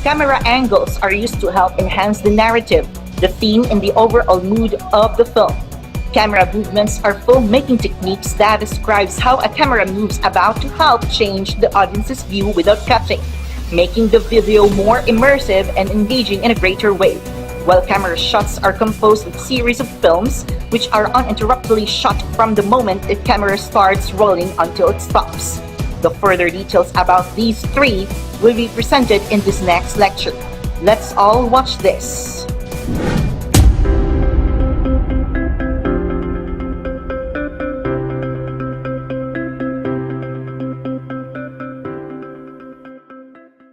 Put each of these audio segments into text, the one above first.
Camera angles are used to help enhance the narrative, the theme, and the overall mood of the film. Camera movements are filmmaking techniques that describes how a camera moves about to help change the audience's view without cutting, making the video more immersive and engaging in a greater way. While camera shots are composed of a series of films which are uninterruptedly shot from the moment the camera starts rolling until it stops. The further details about these three will be presented in this next lecture. Let's all watch this.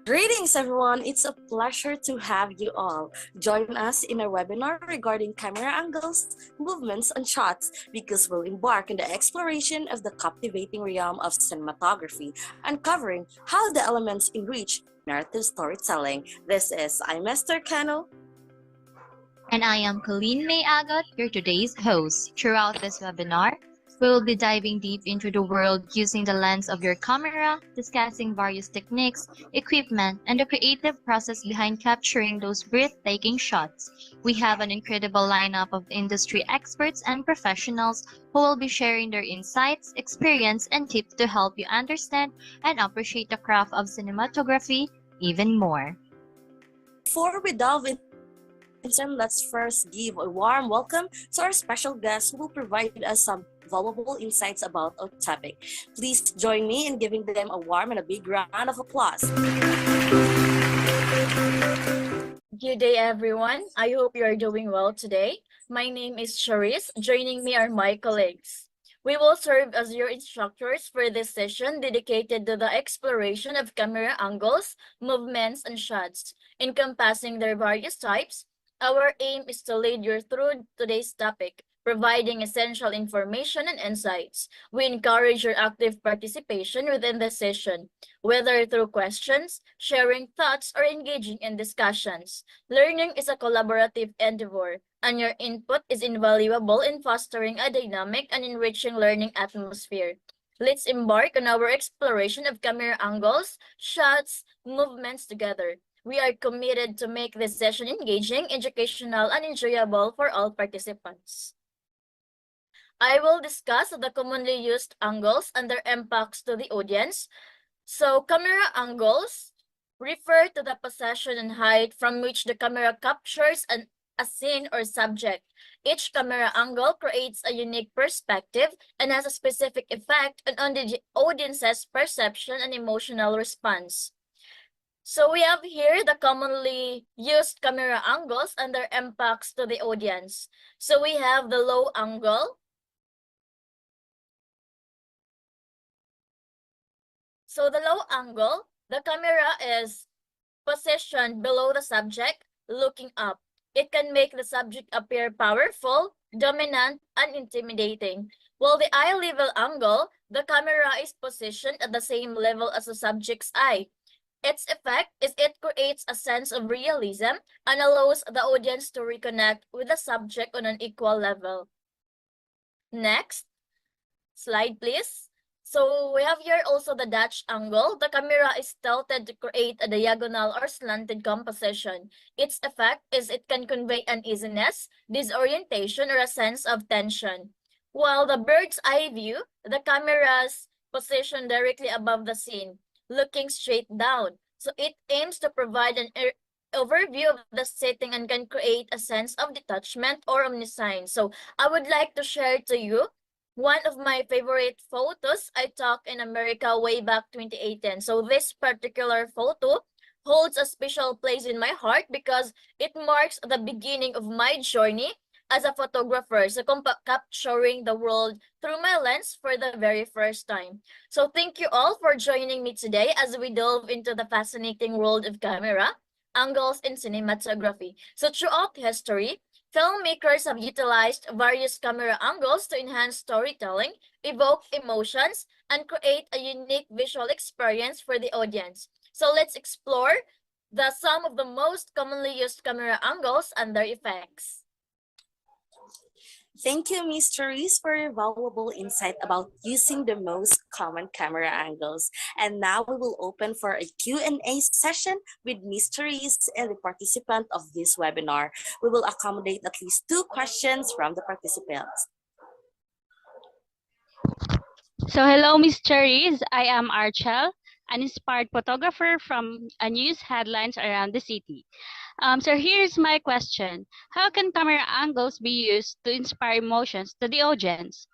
Greetings everyone, it's a pleasure to have you all. Join us in our webinar regarding camera angles, movements, and shots because we'll embark on the exploration of the captivating realm of cinematography, uncovering how the elements enrich narrative storytelling. This is I'm Esther Cano. And I am Colleen May Agot, your today's host. Throughout this webinar, we will be diving deep into the world using the lens of your camera, discussing various techniques, equipment, and the creative process behind capturing those breathtaking shots. We have an incredible lineup of industry experts and professionals who will be sharing their insights, experience, and tips to help you understand and appreciate the craft of cinematography even more. Before we delve into let's first give a warm welcome to our special guest who will provide us some valuable insights about our topic. Please join me in giving them a warm and a big round of applause. Good day, everyone. I hope you are doing well today. My name is Charisse. Joining me are my colleagues. We will serve as your instructors for this session dedicated to the exploration of camera angles, movements, and shots, encompassing their various types. Our aim is to lead you through today's topic, providing essential information and insights. We encourage your active participation within the session, whether through questions, sharing thoughts, or engaging in discussions. Learning is a collaborative endeavor, and your input is invaluable in fostering a dynamic and enriching learning atmosphere. Let's embark on our exploration of camera angles, shots, movements together. We are committed to make this session engaging, educational, and enjoyable for all participants. I will discuss the commonly used angles and their impacts to the audience. So, camera angles refer to the position and height from which the camera captures a scene or subject. Each camera angle creates a unique perspective and has a specific effect on the audience's perception and emotional response. So we have here the commonly used camera angles and their impacts to the audience. So we have the low angle. So the low angle, the camera is positioned below the subject, looking up. It can make the subject appear powerful, dominant, and intimidating. While the eye level angle, the camera is positioned at the same level as the subject's eye. Its effect is it creates a sense of realism and allows the audience to reconnect with the subject on an equal level. Next, slide please. So we have here also the Dutch angle. The camera is tilted to create a diagonal or slanted composition. Its effect is it can convey uneasiness, disorientation, or a sense of tension. While the bird's eye view, the camera's positioned directly above the scene, looking straight down. So it aims to provide an overview of the setting and can create a sense of detachment or omniscience. So I would like to share to you one of my favorite photos I took in America way back 2018. So this particular photo holds a special place in my heart because it marks the beginning of my journey as a photographer, so capturing the world through my lens for the very first time. So thank you all for joining me today as we delve into the fascinating world of camera, angles, and cinematography. So throughout history, filmmakers have utilized various camera angles to enhance storytelling, evoke emotions, and create a unique visual experience for the audience. So let's explore some of the most commonly used camera angles and their effects. Thank you, Ms. Therese, for your valuable insight about using the most common camera angles. And now we will open for a Q&A session with Ms. Therese and the participant of this webinar. We will accommodate at least 2 questions from the participants. So hello, Miss Cherries. I am Archel, an inspired photographer from news headlines around the city. So here's my question. How can camera angles be used to inspire emotions to the audience?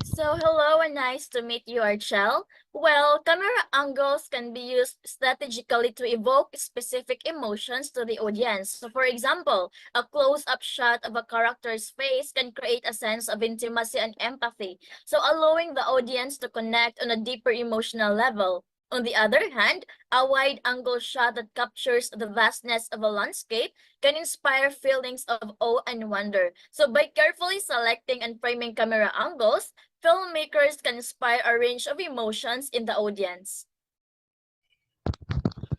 So, hello and nice to meet you, Archel. Well, camera angles can be used strategically to evoke specific emotions to the audience. So, for example, a close-up shot of a character's face can create a sense of intimacy and empathy, so allowing the audience to connect on a deeper emotional level. On the other hand, a wide-angle shot that captures the vastness of a landscape can inspire feelings of awe and wonder. So, by carefully selecting and framing camera angles, filmmakers can inspire a range of emotions in the audience.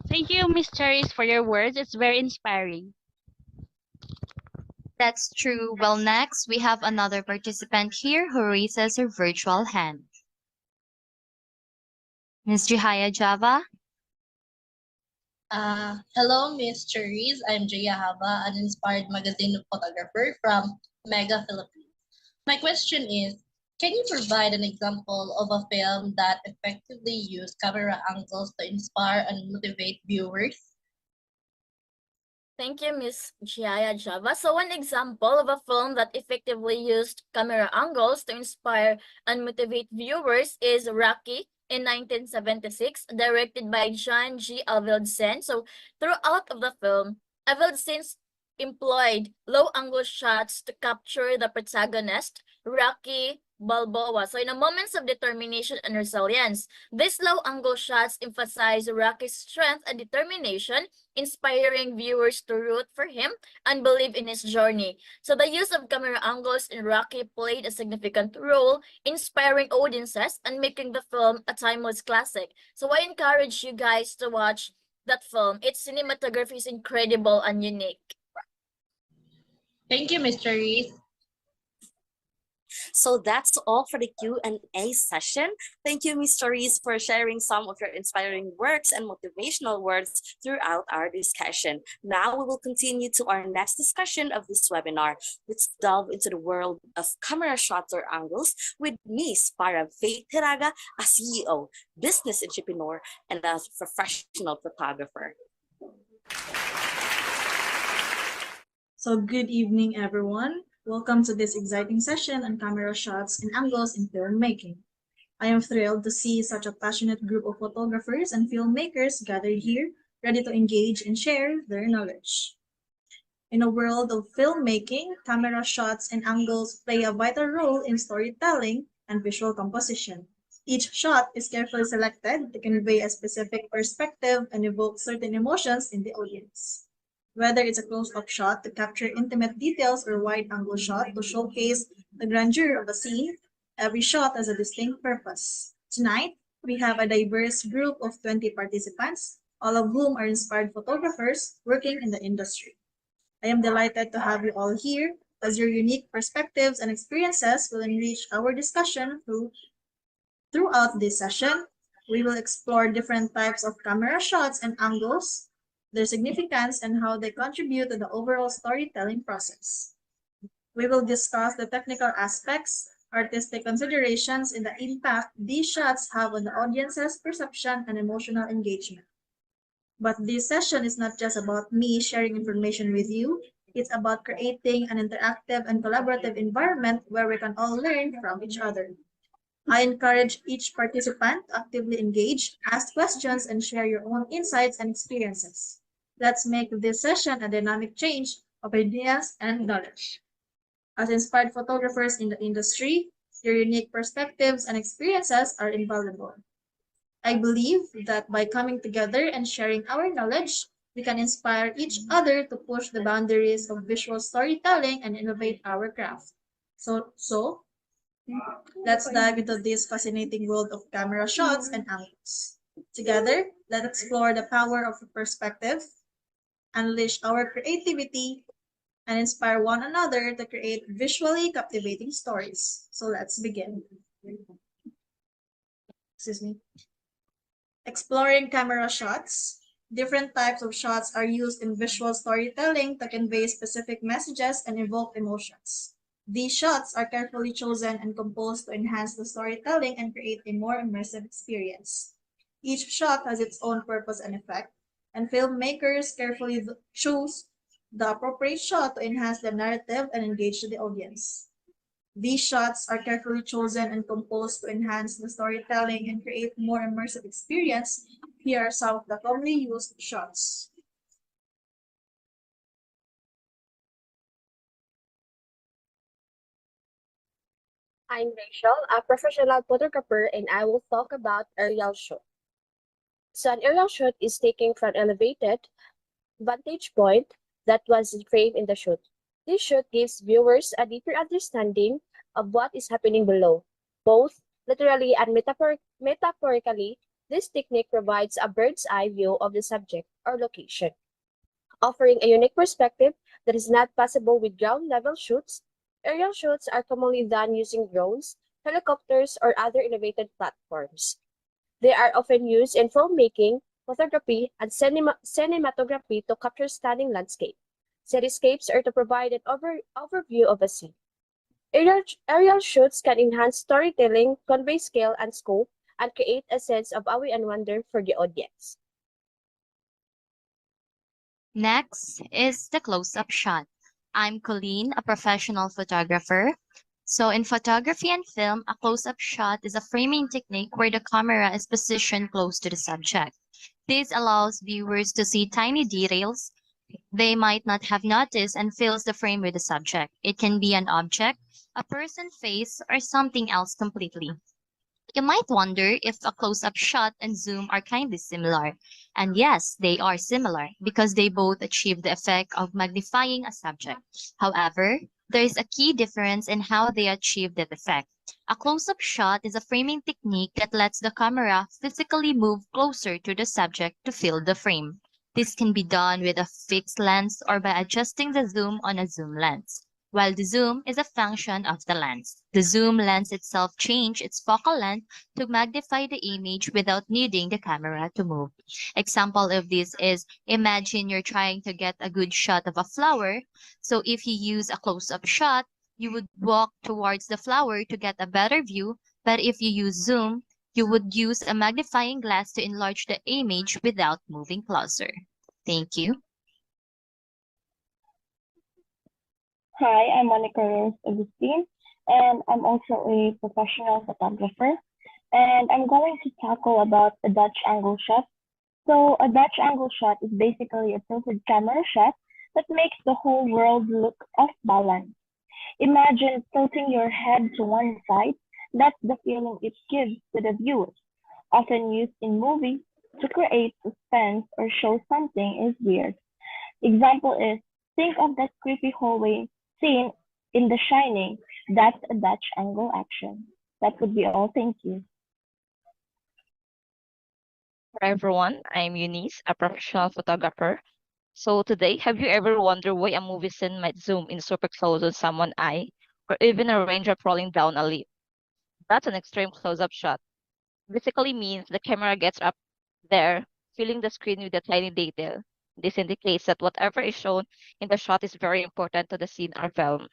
Thank you, Miss Cherries, for your words. It's very inspiring. That's true. Well, next, we have another participant here who raises her virtual hand. Ms. Jihaya Java? Hello, Miss Cherries. I'm Jaya Haba, an inspired magazine photographer from Mega Philippines. My question is, can you provide an example of a film that effectively used camera angles to inspire and motivate viewers? Thank you, Ms. Jaya Java. So one example of a film that effectively used camera angles to inspire and motivate viewers is Rocky in 1976, directed by John G. Avildsen. So throughout of the film, Avildsen employed low-angle shots to capture the protagonist, Rocky Balboa. So in the moments of determination and resilience, these low-angle shots emphasize Rocky's strength and determination, inspiring viewers to root for him and believe in his journey. So the use of camera angles in Rocky played a significant role, inspiring audiences and making the film a timeless classic. So I encourage you guys to watch that film. Its cinematography is incredible and unique. Thank you, Miss Cherries. So that's all for the Q&A session. Thank you, Ms. Therese, for sharing some of your inspiring works and motivational words throughout our discussion. Now we will continue to our next discussion of this webinar. Let's delve into the world of camera shots or angles with Ms. Para Faith Hiraga, a CEO, business entrepreneur, and a professional photographer. So good evening, everyone. Welcome to this exciting session on camera shots and angles in filmmaking. I am thrilled to see such a passionate group of photographers and filmmakers gathered here, ready to engage and share their knowledge. In a world of filmmaking, camera shots and angles play a vital role in storytelling and visual composition. Each shot is carefully selected to convey a specific perspective and evoke certain emotions in the audience. Whether it's a close-up shot to capture intimate details or wide-angle shot to showcase the grandeur of a scene, every shot has a distinct purpose. Tonight, we have a diverse group of 20 participants, all of whom are inspired photographers working in the industry. I am delighted to have you all here, as your unique perspectives and experiences will enrich our discussion throughout this session. We will explore different types of camera shots and angles, their significance, and how they contribute to the overall storytelling process. We will discuss the technical aspects, artistic considerations, and the impact these shots have on the audience's perception and emotional engagement. But this session is not just about me sharing information with you, it's about creating an interactive and collaborative environment where we can all learn from each other. I encourage each participant to actively engage, ask questions, and share your own insights and experiences. Let's make this session a dynamic change of ideas and knowledge. As inspired photographers in the industry, your unique perspectives and experiences are invaluable. I believe that by coming together and sharing our knowledge, we can inspire each other to push the boundaries of visual storytelling and innovate our craft. So let's dive into this fascinating world of camera shots and angles. Together, let's explore the power of perspective, unleash our creativity, and inspire one another to create visually captivating stories. So let's begin. Excuse me. Exploring camera shots. Different types of shots are used in visual storytelling to convey specific messages and evoke emotions. These shots are carefully chosen and composed to enhance the storytelling and create a more immersive experience. Each shot has its own purpose and effect, and filmmakers carefully choose the appropriate shot to enhance the narrative and engage the audience. These shots are carefully chosen and composed to enhance the storytelling and create more immersive experience. Here are some of the commonly used shots. I'm Rachel, a professional photographer, and I will talk about aerial shot. So an aerial shot is taken from elevated vantage point that was framed in the shoot. This shot gives viewers a deeper understanding of what is happening below. Both literally and metaphorically, this technique provides a bird's eye view of the subject or location, offering a unique perspective that is not possible with ground level shoots. Aerial shoots are commonly done using drones, helicopters, or other elevated platforms. They are often used in filmmaking, photography, and cinematography to capture stunning landscape. Cityscapes are to provide an overview of a scene. Aerial shoots can enhance storytelling, convey scale and scope, and create a sense of awe and wonder for the audience. Next is the close-up shot. I'm Colleen, a professional photographer. So in photography and film, a close-up shot is a framing technique where the camera is positioned close to the subject. This allows viewers to see tiny details they might not have noticed and fills the frame with the subject. It can be an object, a person's face, or something else completely. You might wonder if a close-up shot and zoom are kind of similar. And yes, they are similar because they both achieve the effect of magnifying a subject. However, there is a key difference in how they achieve that effect. A close-up shot is a framing technique that lets the camera physically move closer to the subject to fill the frame. This can be done with a fixed lens or by adjusting the zoom on a zoom lens. While the zoom is a function of the lens. The zoom lens itself changes its focal length to magnify the image without needing the camera to move. Example of this is imagine you're trying to get a good shot of a flower. So if you use a close-up shot, you would walk towards the flower to get a better view, but if you use zoom, you would use a magnifying glass to enlarge the image without moving closer. Thank you. Hi, I'm Monica Rose Augustine, and I'm also a professional photographer. And I'm going to tackle about a Dutch angle shot. So a Dutch angle shot is basically a tilted camera shot that makes the whole world look off balance. Imagine tilting your head to one side. That's the feeling it gives to the viewers, often used in movies to create suspense or show something is weird. Example is, think of that creepy hallway scene in The Shining. That's a Dutch angle action. That would be all. Thank you. Hi everyone, I'm Eunice, a professional photographer. So today, have you ever wondered why a movie scene might zoom in super close on someone's eye, or even a raindrop rolling down a leaf? That's an extreme close-up shot. Basically means the camera gets up there, filling the screen with a tiny detail. This indicates that whatever is shown in the shot is very important to the scene or film.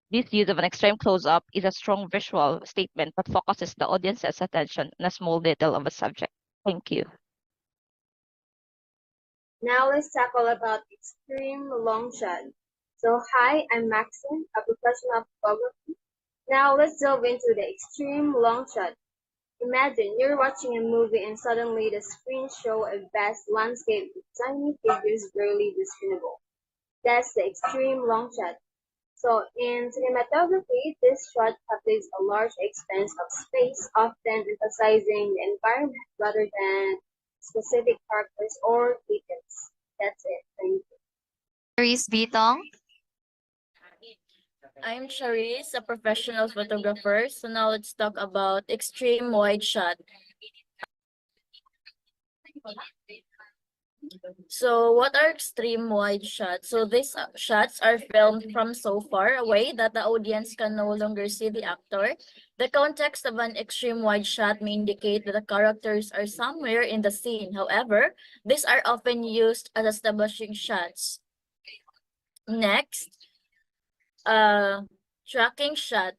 This use of an extreme close-up is a strong visual statement that focuses the audience's attention on a small detail of a subject. Thank you. Now let's tackle about extreme long shot. So hi, I'm Maxine, a professional photographer. Now let's delve into the extreme long shot. Imagine you're watching a movie and suddenly the screen shows a vast landscape with tiny figures barely discernible. That's the extreme long shot. So in cinematography, this shot captures a large expanse of space, often emphasizing the environment rather than specific characters or details. That's it. Thank you. Paris Bitong. I'm Charisse, a professional photographer. So now let's talk about extreme wide shot. So what are extreme wide shots? So these shots are filmed from so far away that the audience can no longer see the actor. The context of an extreme wide shot may indicate that the characters are somewhere in the scene. However, these are often used as establishing shots. Next, tracking shot.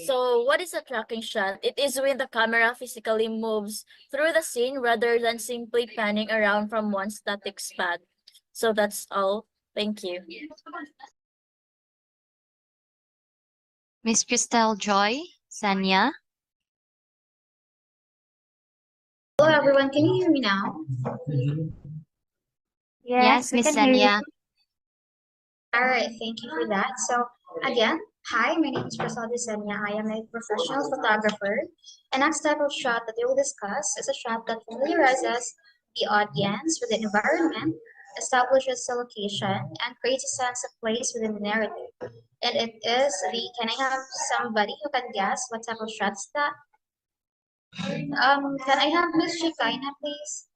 So what is a tracking shot? It is when the camera physically moves through the scene rather than simply panning around from one static spot. So that's all. Thank you. Miss Christelle Joy, Sanya. Hello everyone, can you hear me now? Yes, Miss Sanya. All right, thank you for that. So again, hi, my name is Prasad Senya. I am a professional photographer. The next type of shot that we will discuss is a shot that familiarizes the audience with the environment, establishes the location, and creates a sense of place within the narrative. And it is can I have somebody who can guess what type of shot is that? Can I have Miss Shikaina, please?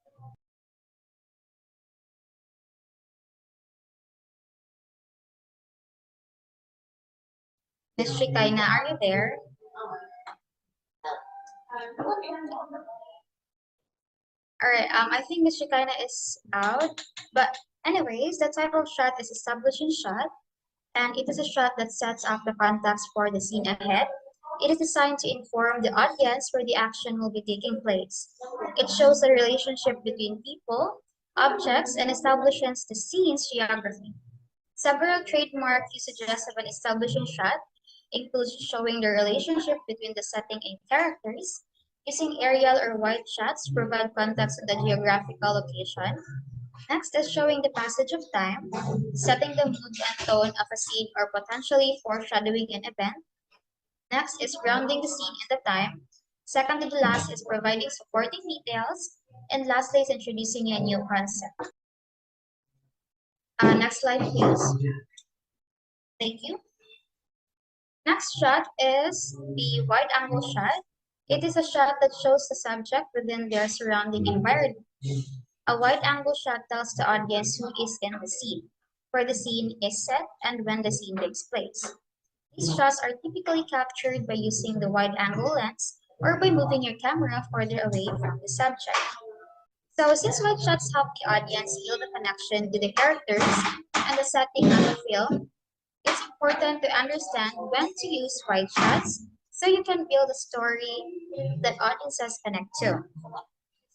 Miss Shikaina, are you there? All right, I think Miss Shikaina is out. But anyways, the type of shot is establishing shot, and it is a shot that sets up the context for the scene ahead. It is designed to inform the audience where the action will be taking place. It shows the relationship between people, objects, and establishes the scene's geography. Several trademark usages of an establishing shot includes showing the relationship between the setting and characters, using aerial or wide shots to provide context of the geographical location. Next is showing the passage of time, setting the mood and tone of a scene or potentially foreshadowing an event. Next is grounding the scene in the time. Second to the last is providing supporting details. And lastly is introducing a new concept. Next slide, please. Thank you. Next shot is the wide angle shot. It is a shot that shows the subject within their surrounding environment. A wide angle shot tells the audience who is in the scene, where the scene is set, and when the scene takes place. These shots are typically captured by using the wide angle lens or by moving your camera further away from the subject. So since wide shots help the audience feel the connection to the characters and the setting of the film, it's important to understand when to use wide shots so you can build a story that audiences connect to.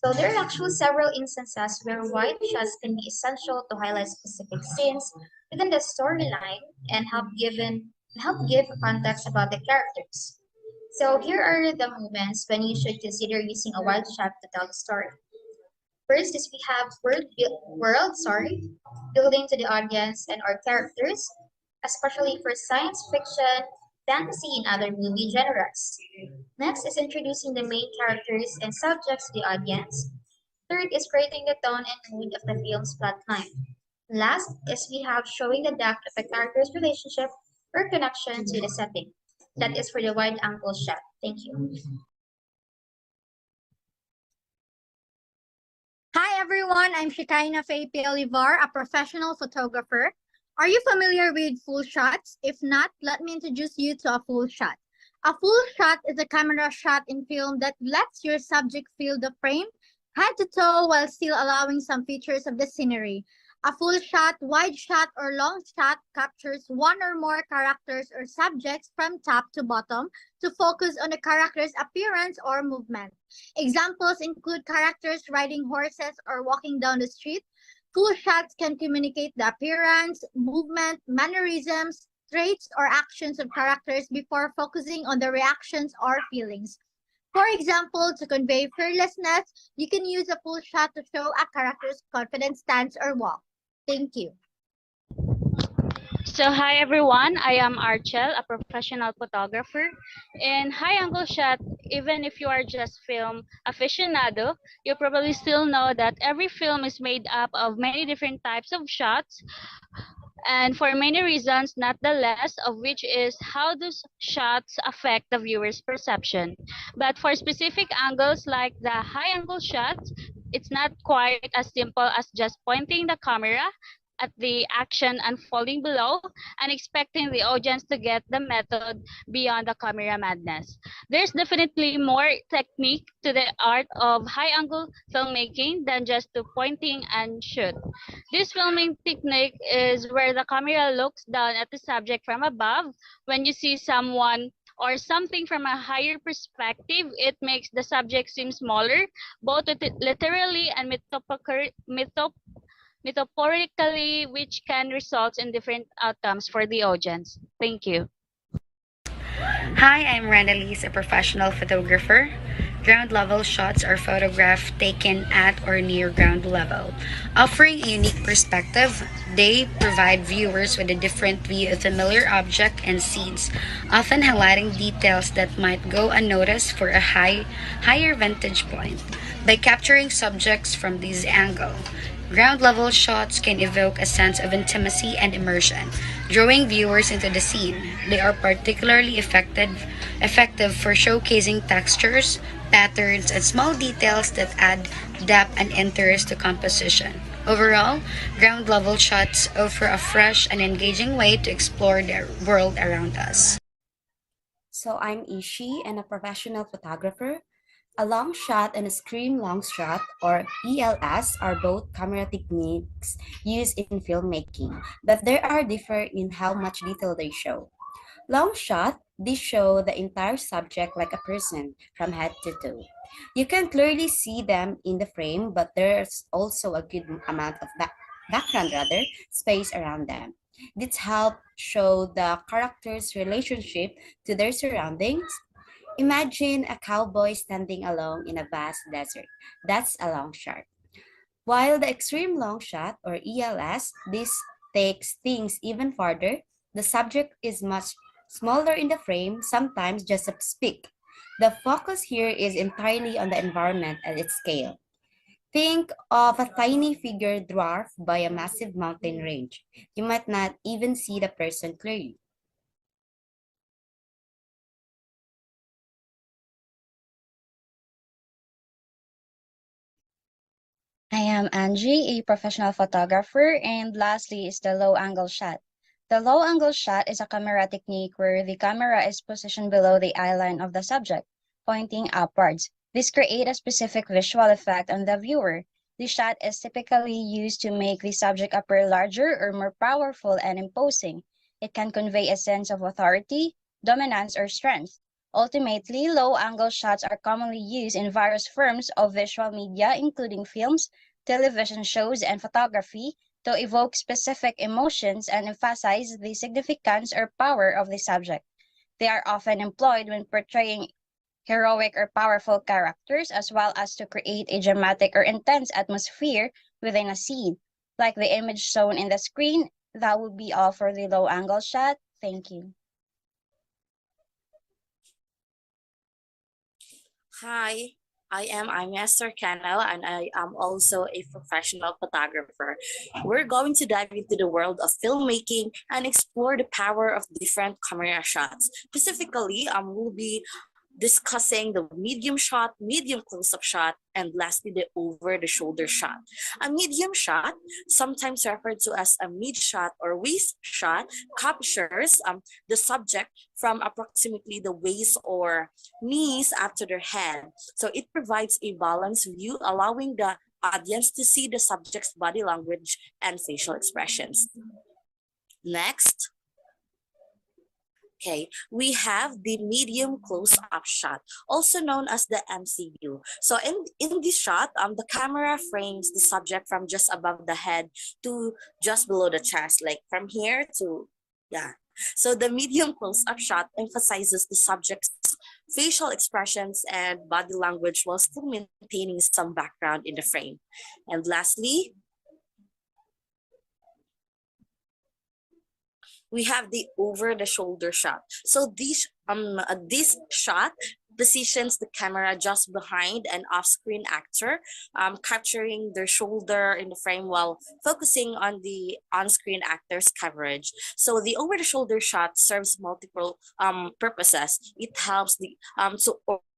So there are actually several instances where wide shots can be essential to highlight specific scenes within the storyline and help give context about the characters. So here are the moments when you should consider using a wide shot to tell the story. First is we have building to the audience and our characters, especially for science fiction, fantasy, and other movie genres. Next is introducing the main characters and subjects to the audience. Third is creating the tone and mood of the film's plotline. Last is we have showing the depth of a character's relationship or connection to the setting. That is for the wide angle shot. Thank you. Hi everyone, I'm Shikaina Faye Olivar, a professional photographer. Are you familiar with full shots? If not, let me introduce you to a full shot. A full shot is a camera shot in film that lets your subject feel the frame head to toe while still allowing some features of the scenery. A full shot, wide shot, or long shot captures one or more characters or subjects from top to bottom to focus on the character's appearance or movement. Examples include characters riding horses or walking down the street. Full shots can communicate the appearance, movement, mannerisms, traits, or actions of characters before focusing on the reactions or feelings. For example, to convey fearlessness, you can use a full shot to show a character's confident stance or walk. Thank you. So hi everyone, I am Archel, a professional photographer. In high angle shot, even if you are just film aficionado, you probably still know that every film is made up of many different types of shots, and for many reasons, not the less of which is how those shots affect the viewer's perception. But for specific angles like the high angle shots, it's not quite as simple as just pointing the camera at the action unfolding below and expecting the audience to get the method beyond the camera madness. There's definitely more technique to the art of high-angle filmmaking than just to pointing and shoot. This filming technique is where the camera looks down at the subject from above. When you see someone or something from a higher perspective, it makes the subject seem smaller, both literally and metaphorically, which can result in different outcomes for the audience. Thank you. Hi, I'm Randalise, a professional photographer. Ground level shots are photographs taken at or near ground level. Offering a unique perspective, they provide viewers with a different view of familiar object and scenes, often highlighting details that might go unnoticed for a higher vantage point. By capturing subjects from this angle, ground level shots can evoke a sense of intimacy and immersion, drawing viewers into the scene. They are particularly effective for showcasing textures, patterns, and small details that add depth and interest to composition. Overall, ground level shots offer a fresh and engaging way to explore the world around us. So I'm Ishi and a professional photographer. A long shot and a screen long shot, or ELS, are both camera techniques used in filmmaking, but they are different in how much detail they show. Long shot, these show the entire subject like a person from head to toe. You can clearly see them in the frame, but there's also a good amount of background rather space around them. This helps show the character's relationship to their surroundings. Imagine a cowboy standing alone in a vast desert. That's a long shot. While the extreme long shot, or ELS, this takes things even farther. The subject is much smaller in the frame, sometimes just a speck. The focus here is entirely on the environment and its scale. Think of a tiny figure dwarfed by a massive mountain range. You might not even see the person clearly. I am Angie, a professional photographer, and lastly is the low angle shot. The low angle shot is a camera technique where the camera is positioned below the eye line of the subject, pointing upwards. This creates a specific visual effect on the viewer. The shot is typically used to make the subject appear larger or more powerful and imposing. It can convey a sense of authority, dominance, or strength. Ultimately, low-angle shots are commonly used in various forms of visual media, including films, television shows, and photography, to evoke specific emotions and emphasize the significance or power of the subject. They are often employed when portraying heroic or powerful characters, as well as to create a dramatic or intense atmosphere within a scene. Like the image shown in the screen, that would be all for the low-angle shot. Thank you. Hi, I'm Esther Cannell, and I am also a professional photographer. We're going to dive into the world of filmmaking and explore the power of different camera shots. Specifically, we'll be discussing the medium shot, medium close-up shot, and lastly, the over-the-shoulder shot. A medium shot, sometimes referred to as a mid shot or waist shot, captures the subject from approximately the waist or knees up to their head. So it provides a balanced view, allowing the audience to see the subject's body language and facial expressions. Next. Okay, we have the medium close-up shot, also known as the MCU. So in this shot, the camera frames the subject from just above the head to just below the chest, like from here to, yeah. So the medium close-up shot emphasizes the subject's facial expressions and body language while still maintaining some background in the frame. And lastly, we have the over the shoulder shot. So this shot positions the camera just behind an off-screen actor, capturing their shoulder in the frame while focusing on the on-screen actor's coverage. So the over-the-shoulder shot serves multiple purposes. It helps to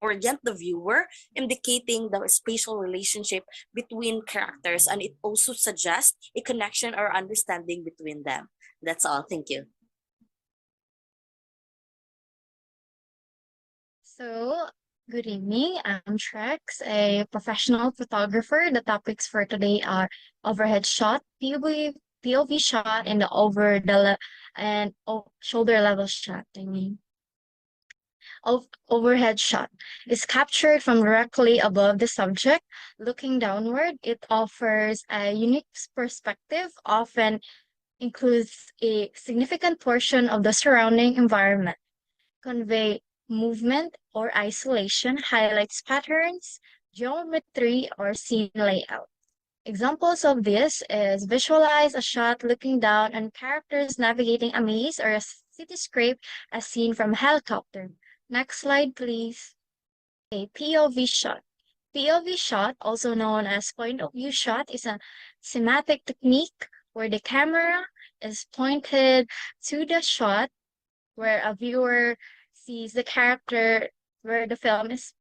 orient the viewer, indicating the spatial relationship between characters, and it also suggests a connection or understanding between them. That's all. Thank you. So, good evening. I'm Trex, a professional photographer. The topics for today are overhead shot, POV shot, and the shoulder level shot. Overhead shot is captured from directly above the subject, looking downward. It offers a unique perspective, often includes a significant portion of the surrounding environment, convey movement or isolation, highlights patterns, geometry, or scene layout. Examples of this is visualize a shot looking down on characters navigating a maze or a cityscape as seen from a helicopter. Next slide, please. A POV shot. POV shot, also known as point of view shot, is a cinematic technique where the camera is pointed to the shot where a viewer sees the character where the film is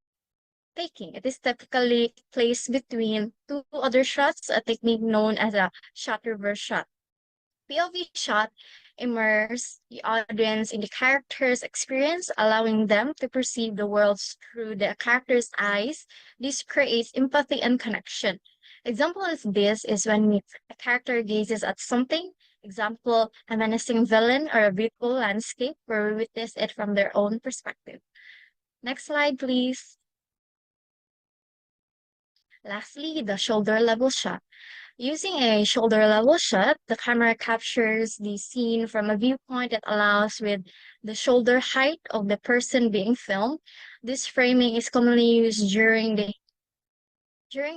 taking. It is typically placed between two other shots, a technique known as a shot reverse shot. POV shot immerse the audience in the character's experience, allowing them to perceive the world through the character's eyes. This creates empathy and connection. Example of this is when a character gazes at something, example, a menacing villain or a beautiful landscape where we witness it from their own perspective. Next slide, please. Lastly, the shoulder level shot. Using a shoulder level shot, the camera captures the scene from a viewpoint that allows with the shoulder height of the person being filmed. This framing is commonly used during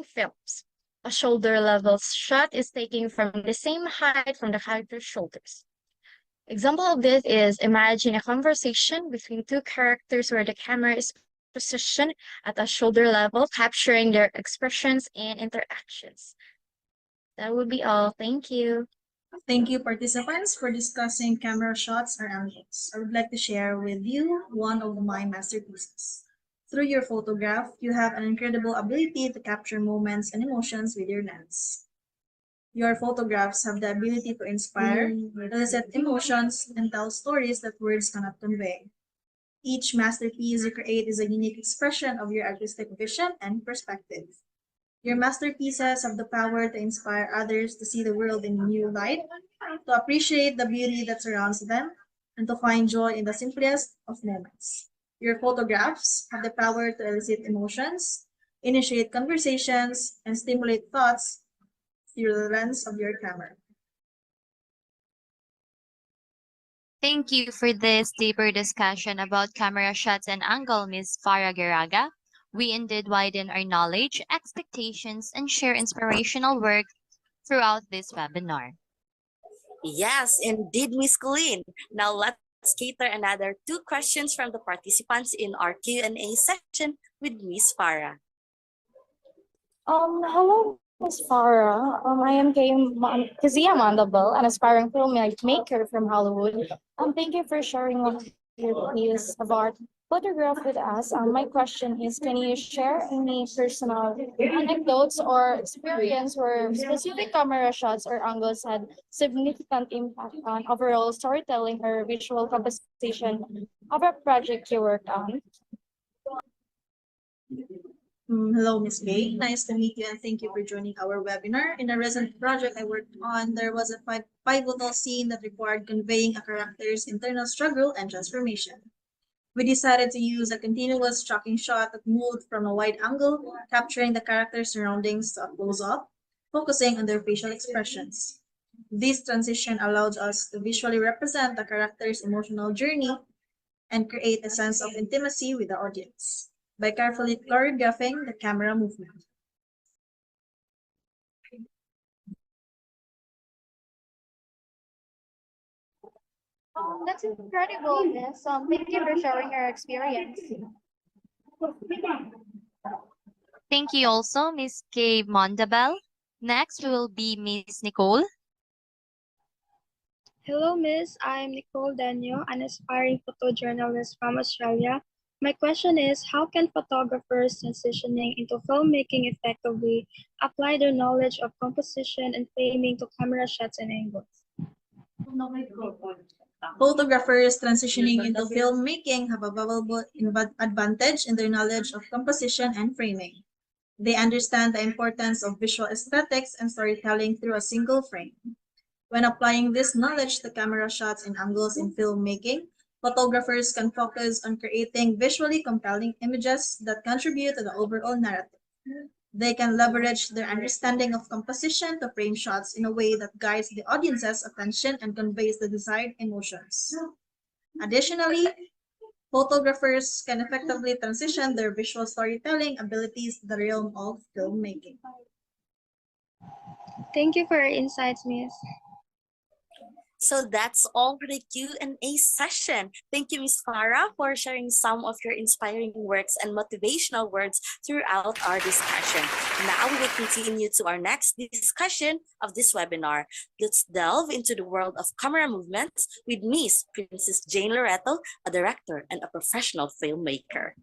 films. A shoulder level shot is taken from the same height from the character's shoulders. Example of this is imagine a conversation between two characters where the camera is positioned at a shoulder level, capturing their expressions and interactions. That would be all. Thank you. Thank you, participants, for discussing camera shots or angles. I would like to share with you one of my masterpieces. Through your photograph, you have an incredible ability to capture moments and emotions with your lens. Your photographs have the ability to inspire, elicit emotions, and tell stories that words cannot convey. Each masterpiece you create is a unique expression of your artistic vision and perspective. Your masterpieces have the power to inspire others to see the world in a new light, to appreciate the beauty that surrounds them, and to find joy in the simplest of moments. Your photographs have the power to elicit emotions, initiate conversations, and stimulate thoughts through the lens of your camera. Thank you for this deeper discussion about camera shots and angle, Ms. Farah Garaga. We indeed widen our knowledge, expectations, and share inspirational work throughout this webinar. Yes, indeed, Miss Colleen. Now let's cater another 2 questions from the participants in our Q&A session with Miss Farah. Hello, Miss Farah. I am Kazia Mandabel, an aspiring filmmaker from Hollywood. Thank you for sharing one of your piece of art photograph with us. My question is, can you share any personal anecdotes or experience where specific camera shots or angles had significant impact on overall storytelling or visual composition of a project you worked on? Hello, Ms. Gay. Nice to meet you and thank you for joining our webinar. In a recent project I worked on, there was a pivotal scene that required conveying a character's internal struggle and transformation. We decided to use a continuous tracking shot that moved from a wide angle, capturing the character's surroundings to a close-up, focusing on their facial expressions. This transition allowed us to visually represent the character's emotional journey and create a sense of intimacy with the audience by carefully choreographing the camera movement. That's incredible, Miss. Thank you for sharing your experience. Thank you also, Miss Kay Mondabel. Next will be Miss Nicole. Hello, Miss. I'm Nicole Daniel, an aspiring photojournalist from Australia. My question is, how can photographers transitioning into filmmaking effectively apply their knowledge of composition and framing to camera shots and angles? Photographers transitioning into filmmaking have a valuable advantage in their knowledge of composition and framing. They understand the importance of visual aesthetics and storytelling through a single frame. When applying this knowledge to camera shots and angles in filmmaking, photographers can focus on creating visually compelling images that contribute to the overall narrative. They can leverage their understanding of composition to frame shots in a way that guides the audience's attention and conveys the desired emotions. Additionally, photographers can effectively transition their visual storytelling abilities to the realm of filmmaking. Thank you for your insights, Miss. So that's all for the Q&A session. Thank you, Ms. Farah, for sharing some of your inspiring works and motivational words throughout our discussion. Now we will continue to our next discussion of this webinar. Let's delve into the world of camera movements with Miss Princess Jane Loreto, a director and a professional filmmaker.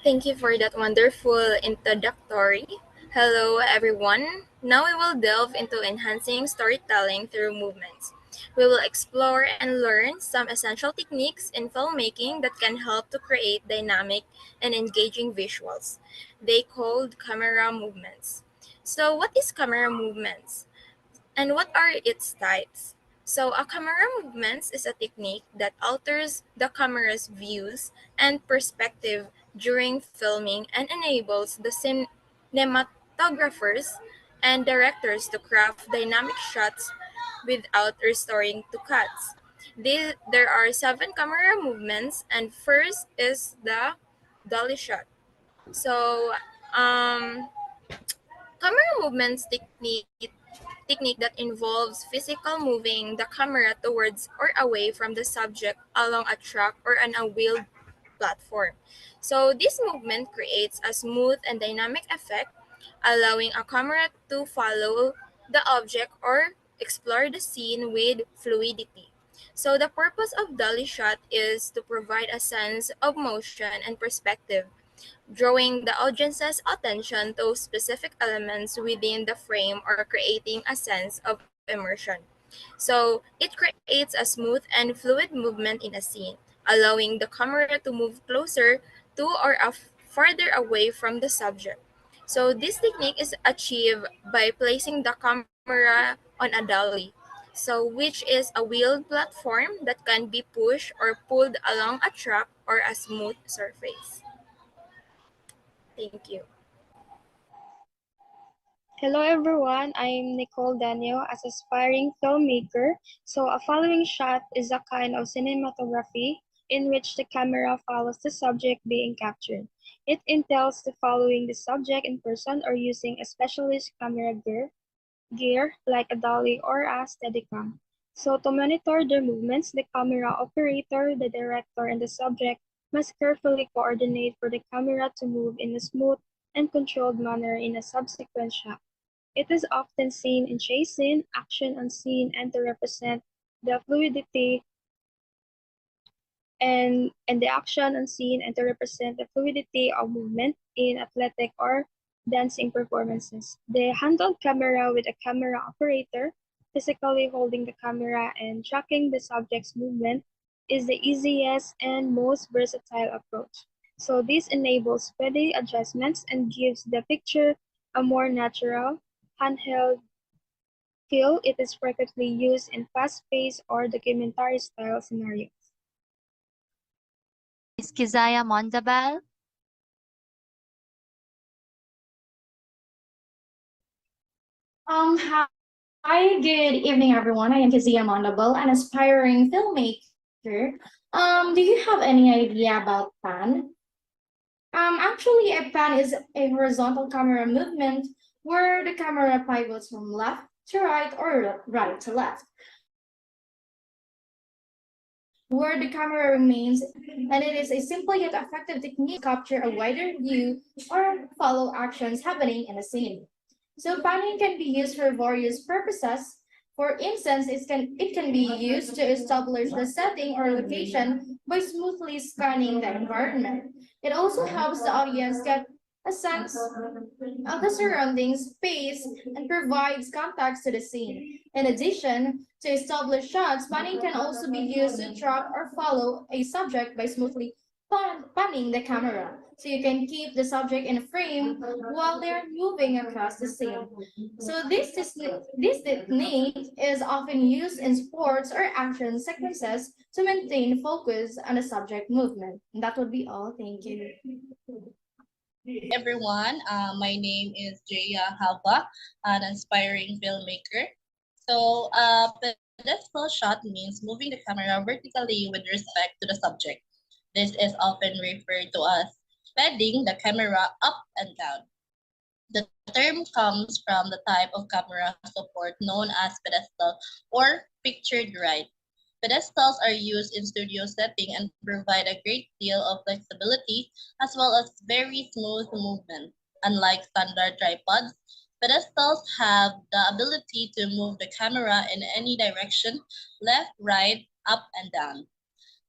Thank you for that wonderful introductory. Hello, everyone. Now we will delve into enhancing storytelling through movements. We will explore and learn some essential techniques in filmmaking that can help to create dynamic and engaging visuals. They called camera movements. So, what is camera movements? And what are its types? So, a camera movements is a technique that alters the camera's views and perspective during filming and enables the cinematographers and directors to craft dynamic shots without restoring to cuts. There are 7 camera movements, and first is the dolly shot. So, camera movements technique that involves physical moving the camera towards or away from the subject along a track or on a wheeled platform. So this movement creates a smooth and dynamic effect, allowing a camera to follow the object or explore the scene with fluidity. So the purpose of dolly shot is to provide a sense of motion and perspective, drawing the audience's attention to specific elements within the frame or creating a sense of immersion. So it creates a smooth and fluid movement in a scene, allowing the camera to move closer to or farther away from the subject. So this technique is achieved by placing the camera on a dolly, so which is a wheeled platform that can be pushed or pulled along a track or a smooth surface. Thank you. Hello everyone, I'm Nicole Daniel as aspiring filmmaker. So a following shot is a kind of cinematography in which the camera follows the subject being captured. It entails the following the subject in person or using a specialist camera gear like a dolly or a steadicam. So to monitor their movements, the camera operator, the director, and the subject must carefully coordinate for the camera to move in a smooth and controlled manner in a subsequent shot. It is often seen in chase scene, action unseen, and to represent the fluidity and the action unseen and to represent the fluidity of movement in athletic or dancing performances. The handheld camera with a camera operator physically holding the camera and tracking the subject's movement is the easiest and most versatile approach. So this enables speedy adjustments and gives the picture a more natural, handheld feel. It is frequently used in fast-paced or documentary-style scenarios. Miss Kizaya Mondabal. Hi, good evening, everyone. I am Kizia Mondable, an aspiring filmmaker. Do you have any idea about pan? Actually, a pan is a horizontal camera movement where the camera pivots from left to right or right to left. where the camera remains, and it is a simple yet effective technique to capture a wider view or follow actions happening in a scene. So panning can be used for various purposes. For instance, it can be used to establish the setting or location by smoothly scanning the environment. It also helps the audience get a sense of the surrounding space and provides context to the scene. In addition to establish shots, panning can also be used to track or follow a subject by smoothly panning the camera. So you can keep the subject in frame while they're moving across the scene. So this technique is often used in sports or action sequences to maintain focus on the subject movement. And that would be all. Thank you. Everyone. My name is Jaya Hava, an aspiring filmmaker. So, pedestal shot means moving the camera vertically with respect to the subject. This is often referred to as bending the camera up and down. The term comes from the type of camera support known as pedestal or pictured right. Pedestals are used in studio setting and provide a great deal of flexibility as well as very smooth movement. Unlike standard tripods, pedestals have the ability to move the camera in any direction, left, right, up, and down.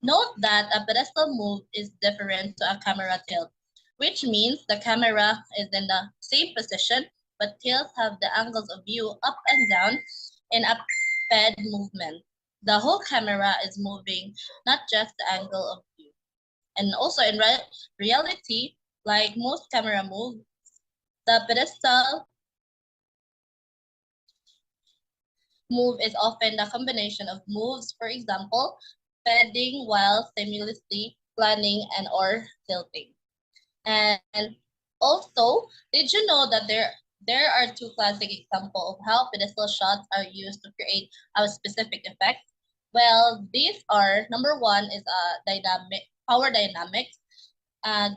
Note that a pedestal move is different to a camera tilt, which means the camera is in the same position, but tilts have the angles of view up and down in a ped movement. The whole camera is moving, not just the angle of view. And also in reality, like most camera moves, the pedestal move is often the combination of moves, for example, bending while simultaneously planning and or tilting. And also, did you know that there are two classic examples of how pedestal shots are used to create a specific effect? Well, these are number one is dynamic power dynamics. And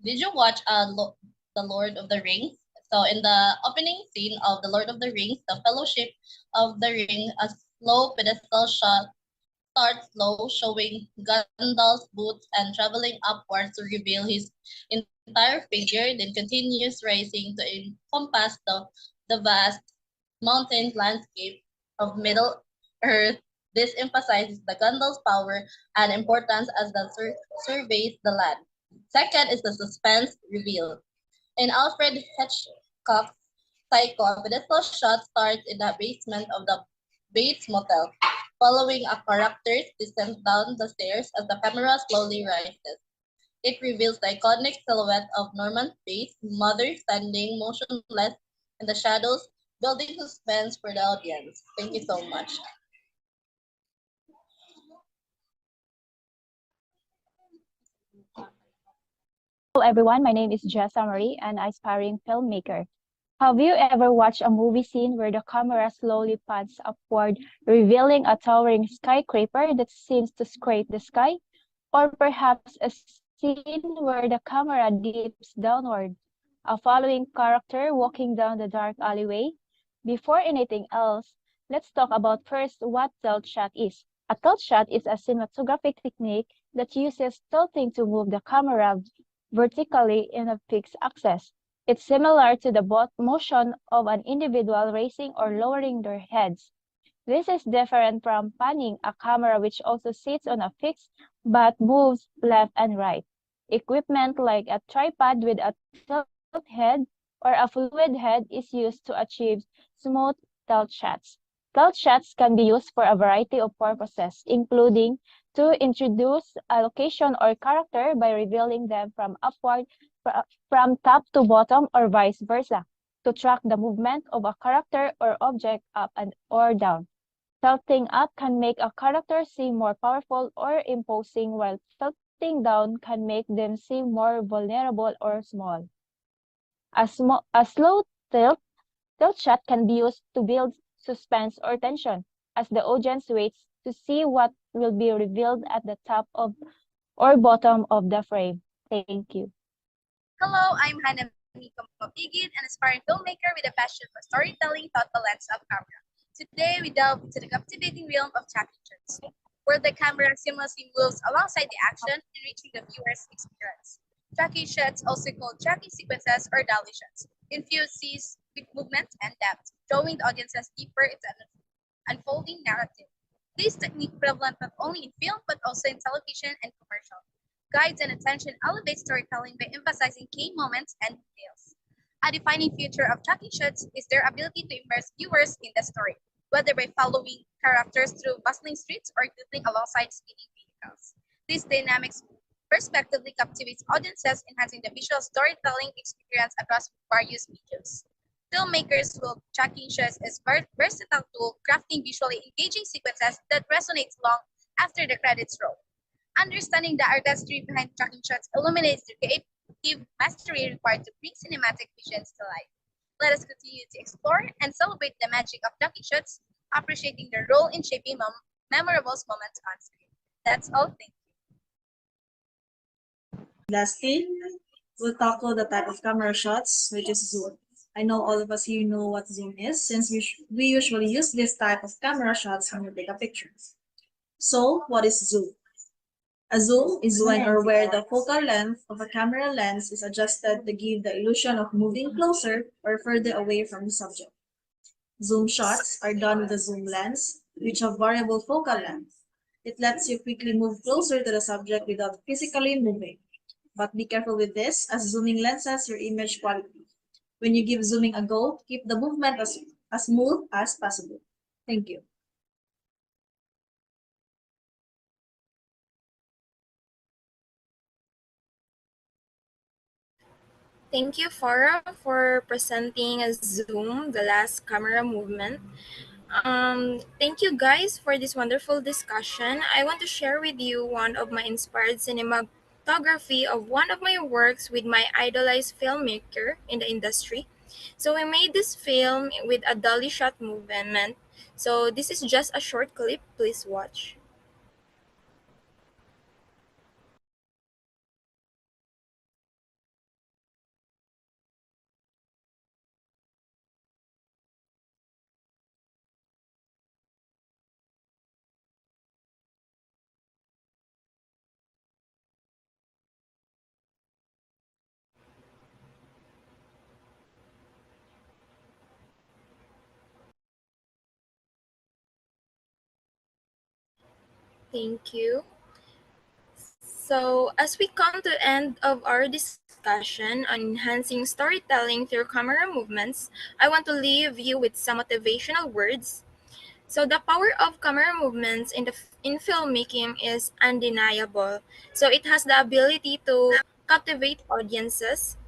did you watch the Lord of the Rings? So in the opening scene of the Lord of the Rings, the Fellowship of the Ring, a slow pedestal shot starts slow, showing Gandalf's boots and traveling upwards to reveal his entire figure, then continues rising to encompass the vast mountain landscape of Middle Earth. This emphasizes the Gandalf's power and importance as the surveys the land. Second is the suspense reveal. In Alfred Hitchcock's Psycho, a pedestal shot starts in the basement of the Bates Motel, following a character's descent down the stairs as the camera slowly rises. It reveals the iconic silhouette of Norman Bates' mother standing motionless in the shadows, building suspense for the audience. Thank you so much. Hello everyone, my name is Jessa Marie, an aspiring filmmaker. Have you ever watched a movie scene where the camera slowly pans upward, revealing a towering skyscraper that seems to scrape the sky? Or perhaps a scene where the camera dips downward, a following character walking down the dark alleyway? Before anything else, let's talk about first what tilt shot is. A tilt shot is a cinematographic technique that uses tilting to move the camera vertically in a fixed axis. It's similar to the motion of an individual raising or lowering their heads. This is different from panning a camera which also sits on a fixed but moves left and right. Equipment like a tripod with a tilt head or a fluid head is used to achieve smooth tilt shots. Tilt shots can be used for a variety of purposes, including to introduce a location or character by revealing them from upward, from top to bottom, or vice versa, to track the movement of a character or object up and or down. Tilting up can make a character seem more powerful or imposing, while tilting down can make them seem more vulnerable or small. A slow tilt shot can be used to build suspense or tension as the audience waits to see what will be revealed at the top of or bottom of the frame. Thank you. Hello, I'm Hannah Mika Mapigit, an aspiring filmmaker with a passion for storytelling through the lens of camera. Today, we delve into the captivating realm of tracking shots. where the camera seamlessly moves alongside the action, enriching the viewer's experience. Tracking shots, also called tracking sequences or dolly shots, infuse scenes with movement and depth, drawing the audiences deeper into an unfolding narrative. This technique prevalent not only in film but also in television and commercial. Guides and attention elevate storytelling by emphasizing key moments and details. A defining feature of tracking shots is their ability to immerse viewers in the story, whether by following characters through bustling streets or doodling alongside speeding vehicles. This dynamics perspectively captivates audiences, enhancing the visual storytelling experience across various mediums. Filmmakers will tracking shots as versatile tool, crafting visually engaging sequences that resonates long after the credits roll. Understanding the artistry behind tracking shots illuminates the creative mastery required to bring cinematic visions to life. Let us continue to explore and celebrate the magic of tracking shots, appreciating their role in shaping memorable moments on screen. That's all. Thank you. Lastly, we'll tackle the type of camera shots, which is zoom. I know all of us here know what zoom is, since we usually use this type of camera shots when we take a picture. So, what is zoom? A zoom is when or where the focal length of a camera lens is adjusted to give the illusion of moving closer or further away from the subject. Zoom shots are done with a zoom lens, which have variable focal length. It lets you quickly move closer to the subject without physically moving. But be careful with this, as zooming lenses your image quality. When you give zooming a go, keep the movement as smooth as possible. Thank you. Thank you, Farah, for presenting a Zoom, the last camera movement. Thank you guys for this wonderful discussion. I want to share with you one of my inspired cinematography of one of my works with my idolized filmmaker in the industry. So we made this film with a dolly shot movement. So this is just a short clip. Please watch. Thank you. So, as we come to the end of our discussion on enhancing storytelling through camera movements, I want to leave you with some motivational words. So, the power of camera movements in filmmaking is undeniable. So, it has the ability to captivate audiences,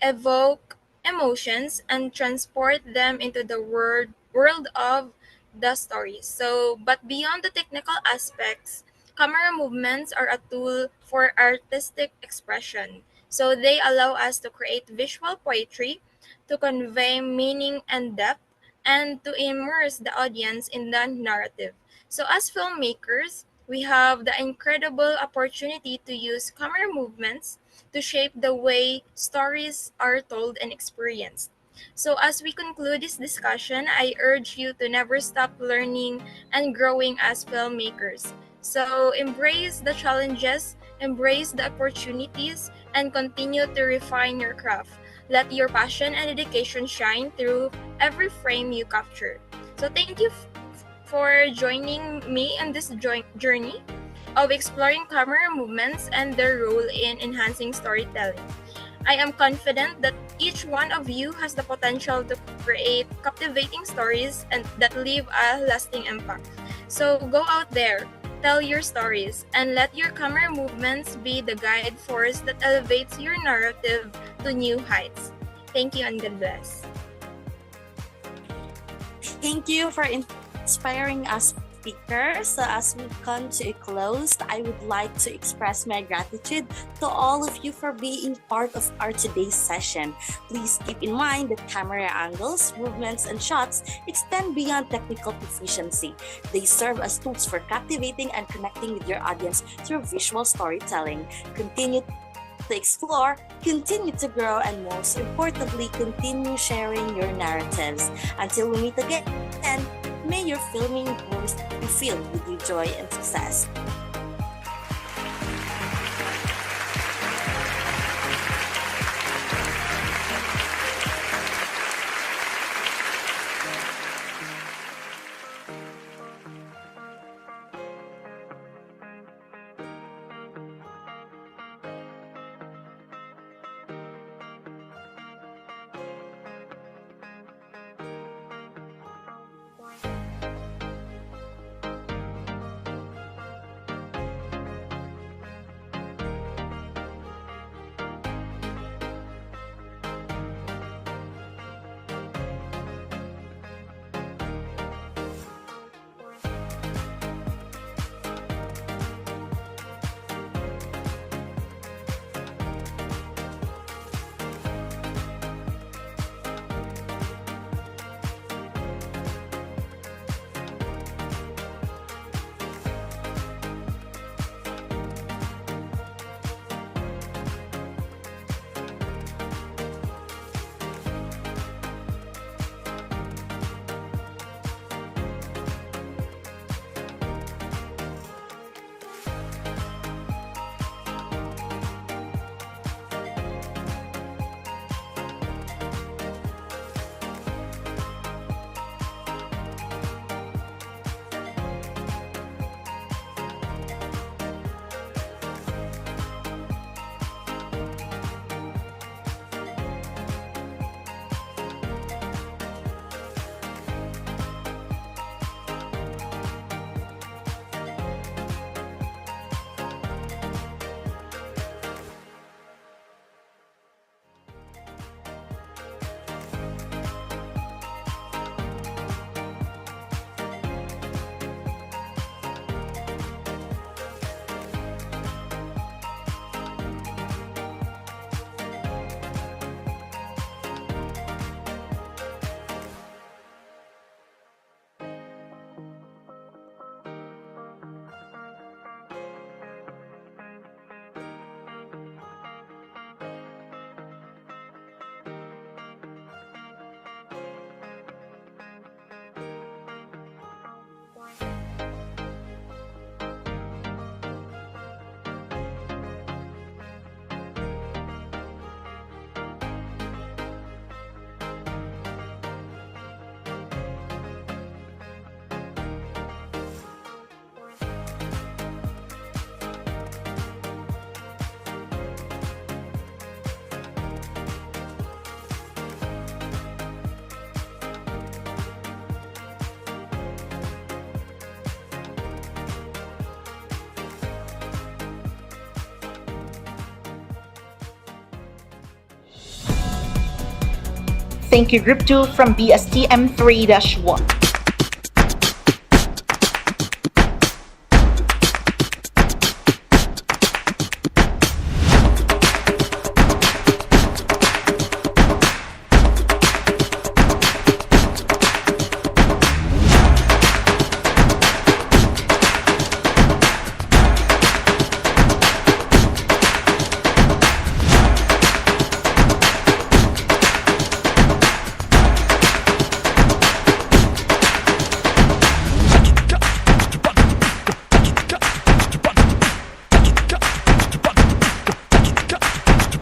evoke emotions, and transport them into the world of the story. So, but beyond the technical aspects, camera movements are a tool for artistic expression. So, they allow us to create visual poetry, to convey meaning and depth, and to immerse the audience in the narrative. So, as filmmakers, we have the incredible opportunity to use camera movements to shape the way stories are told and experienced. So, as we conclude this discussion, I urge you to never stop learning and growing as filmmakers. So, embrace the challenges, embrace the opportunities, and continue to refine your craft. Let your passion and dedication shine through every frame you capture. So, thank you for joining me in this journey of exploring camera movements and their role in enhancing storytelling. I am confident that each one of you has the potential to create captivating stories and that leave a lasting impact. So go out there, tell your stories, and let your camera movements be the guide force that elevates your narrative to new heights. Thank you and God bless. Thank you for inspiring us speakers. So as we come to a close, I would like to express my gratitude to all of you for being part of our today's session. Please keep in mind that camera angles, movements, and shots extend beyond technical proficiency. They serve as tools for captivating and connecting with your audience through visual storytelling. Continue to explore, continue to grow, and most importantly, continue sharing your narratives. Until we meet again, May your filming years be filled with your joy and success. Thank you, Group 2 from BSTM 3-1.